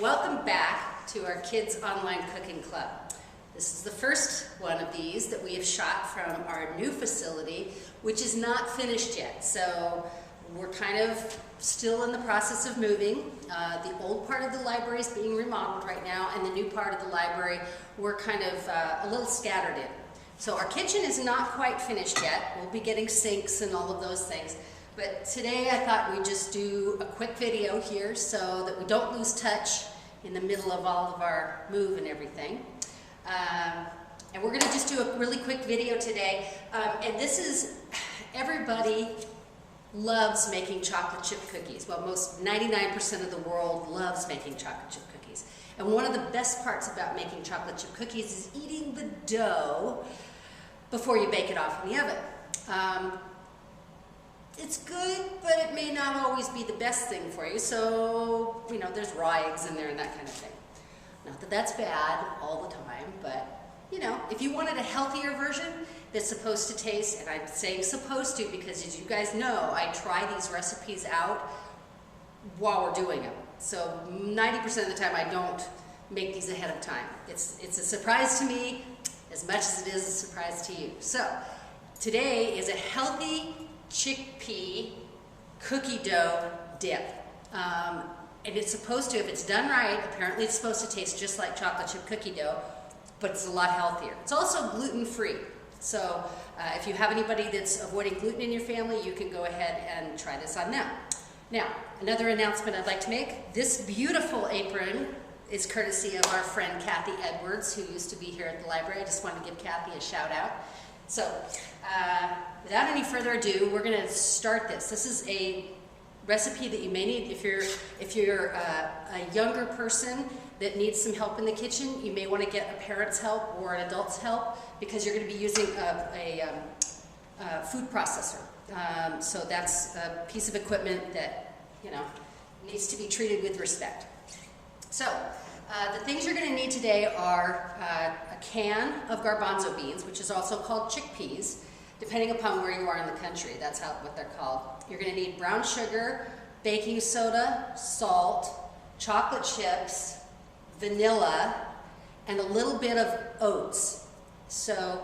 Welcome back to our Kids Online Cooking Club. This is the first one of these that we have shot from our new facility, which is not finished yet. So we're kind of still in the process of moving. The old part of the library is being remodeled right now, and the new part of the library we're kind of a little scattered in. So our kitchen is not quite finished yet. We'll be getting sinks and all of those things. But today I thought we'd just do a quick video here so that we don't lose touch in the middle of all of our move and everything. And we're going to just do a really quick video today. And this is, everybody loves making chocolate chip cookies. Well, most 99% of the world loves making chocolate chip cookies. And one of the best parts about making chocolate chip cookies is eating the dough before you bake it off in the oven. It's good, but it may not always be the best thing for you. So, you know, there's raw eggs in there and that kind of thing. Not that that's bad all the time, but, you know, if you wanted a healthier version that's supposed to taste, and I'm saying supposed to because as you guys know, I try these recipes out while we're doing them. So 90% of the time I don't make these ahead of time. It's a surprise to me as much as it is a surprise to you. So today is a healthy chickpea cookie dough dip. And it's supposed to, if it's done right, apparently it's supposed to taste just like chocolate chip cookie dough, but it's a lot healthier. It's also gluten-free. So if you have anybody that's avoiding gluten in your family, you can go ahead and try this on them. Now, another announcement I'd like to make. This beautiful apron is courtesy of our friend Kathy Edwards, who used to be here at the library. I just wanted to give Kathy a shout out. So, without any further ado, we're going to start this. This is a recipe that you may need if you're a younger person that needs some help in the kitchen. You may want to get a parent's help or an adult's help because you're going to be using a food processor. So that's a piece of equipment that, you know, needs to be treated with respect. So the things you're going to need today are a can of garbanzo beans, which is also called chickpeas, depending upon where you are in the country. That's what they're called. You're going to need brown sugar, baking soda, salt, chocolate chips, vanilla, and a little bit of oats. So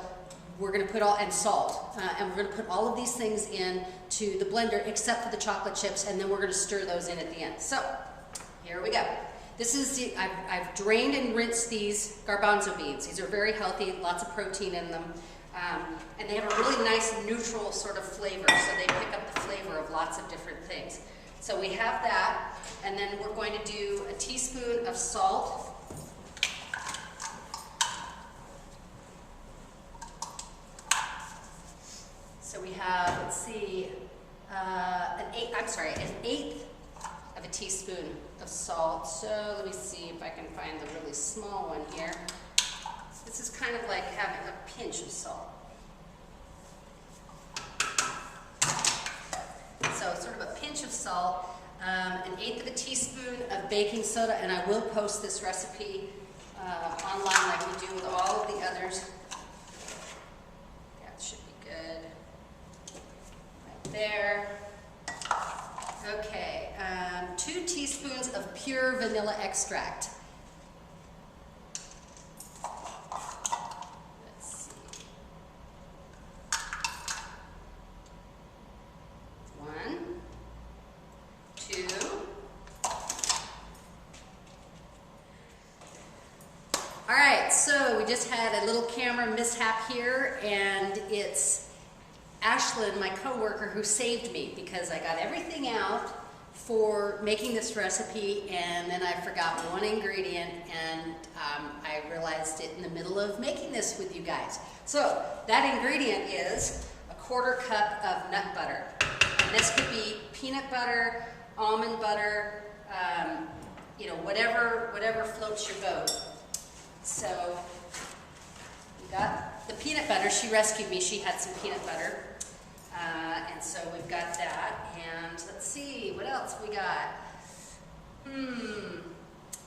we're going to put and salt, and we're going to put all of these things into the blender except for the chocolate chips, and then we're going to stir those in at the end. So here we go. This is I've drained and rinsed these garbanzo beans. These are very healthy, lots of protein in them. And they have a really nice neutral sort of flavor, so they pick up the flavor of lots of different things. So we have that, and then we're going to do a teaspoon of salt. So we have, let's see, an eighth of a teaspoon of salt. So let me see if I can find the really small one here. This is kind of like having a pinch of salt. So sort of a pinch of salt, an eighth of a teaspoon of baking soda, and I will post this recipe online like we do with all of the others. That should be good. Right there. Okay, 2 teaspoons of pure vanilla extract. All right, so we just had a little camera mishap here, and it's Ashlyn, my coworker, who saved me because I got everything out for making this recipe, and then I forgot one ingredient, and I realized it in the middle of making this with you guys. So that ingredient is a 1/4 cup of nut butter. And this could be peanut butter, almond butter, you know, whatever floats your boat. So we got the peanut butter. She rescued me. She had some peanut butter. And so we've got that. And let's see, what else we got?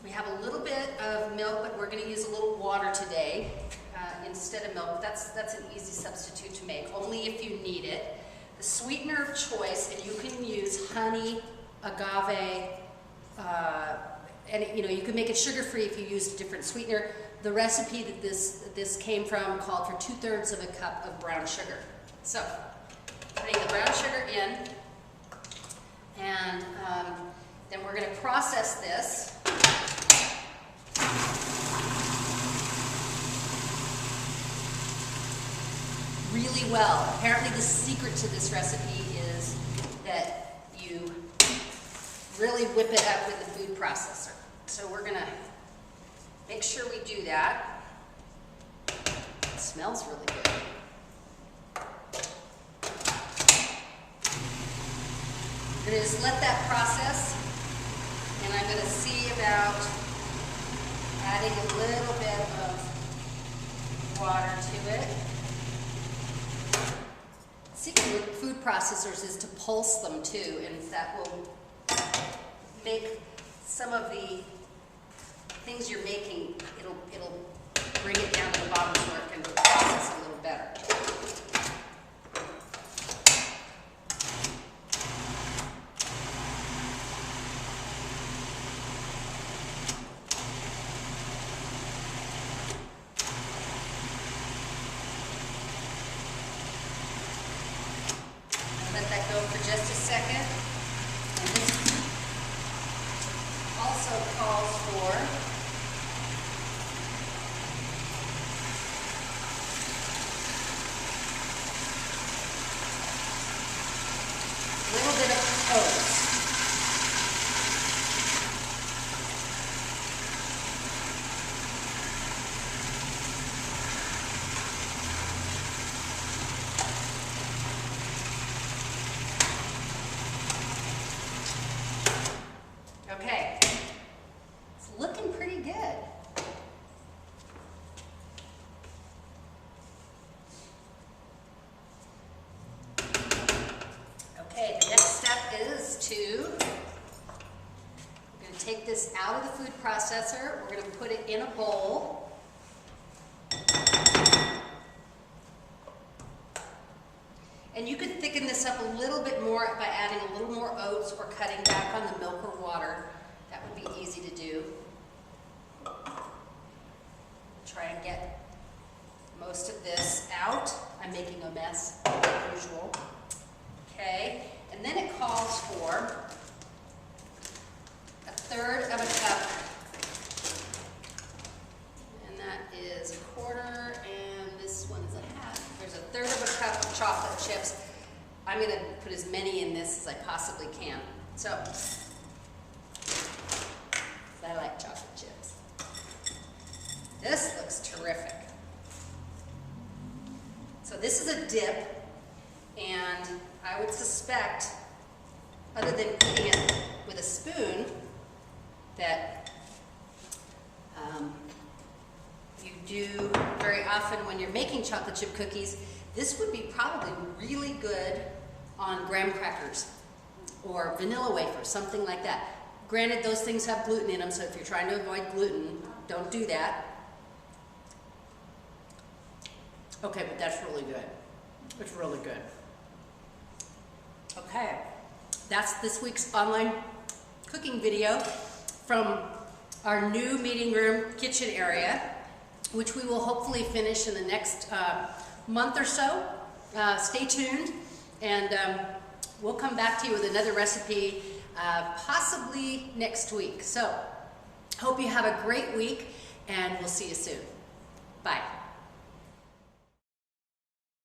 We have a little bit of milk, but we're going to use a little water today instead of milk. That's an easy substitute to make, only if you need it. The sweetener of choice, and you can use honey, agave, and you know, you can make it sugar-free if you used a different sweetener. The recipe that this came from called for 2/3 of a cup of brown sugar. So, putting the brown sugar in, and then we're going to process this. Really well. Apparently the secret to this recipe is that you really whip it up with the food processor. So we're going to make sure we do that. It smells really good. I'm going to just let that process, and I'm going to see about adding a little bit of water to it. The secret with food processors is to pulse them too, and that will make some of the things you're making, it'll bring it down to the bottom so it can process a little better. Let that go for just a second. And this also calls for a little bit of oats. Okay, it's looking pretty good. Okay, the next step is we're going to take this out of the food processor. We're going to put it in a bowl. And you could thicken this up a little bit more by adding a little more oats or cutting back on the milk or water. That would be easy to do. Try and get most of this out. I'm making a mess, as usual. Okay, and then it calls for 1/3 of a cup, and that is 1/4, and this one is 1/2. There's 1/3 of a cup of chocolate chips. I'm going to put as many in this as I possibly can. So, I like chocolate chips. This looks terrific. So this is a dip, and I would suspect, other than eating it with a spoon, that you do very often when you're making chocolate chip cookies. This would be probably really good on graham crackers or vanilla wafers, something like that. Granted, those things have gluten in them, so if you're trying to avoid gluten, don't do that. Okay, but that's really good. It's really good. Okay, that's this week's online cooking video from our new meeting room kitchen area, which we will hopefully finish in the next month or so. Stay tuned, and we'll come back to you with another recipe possibly next week. So, hope you have a great week, and we'll see you soon.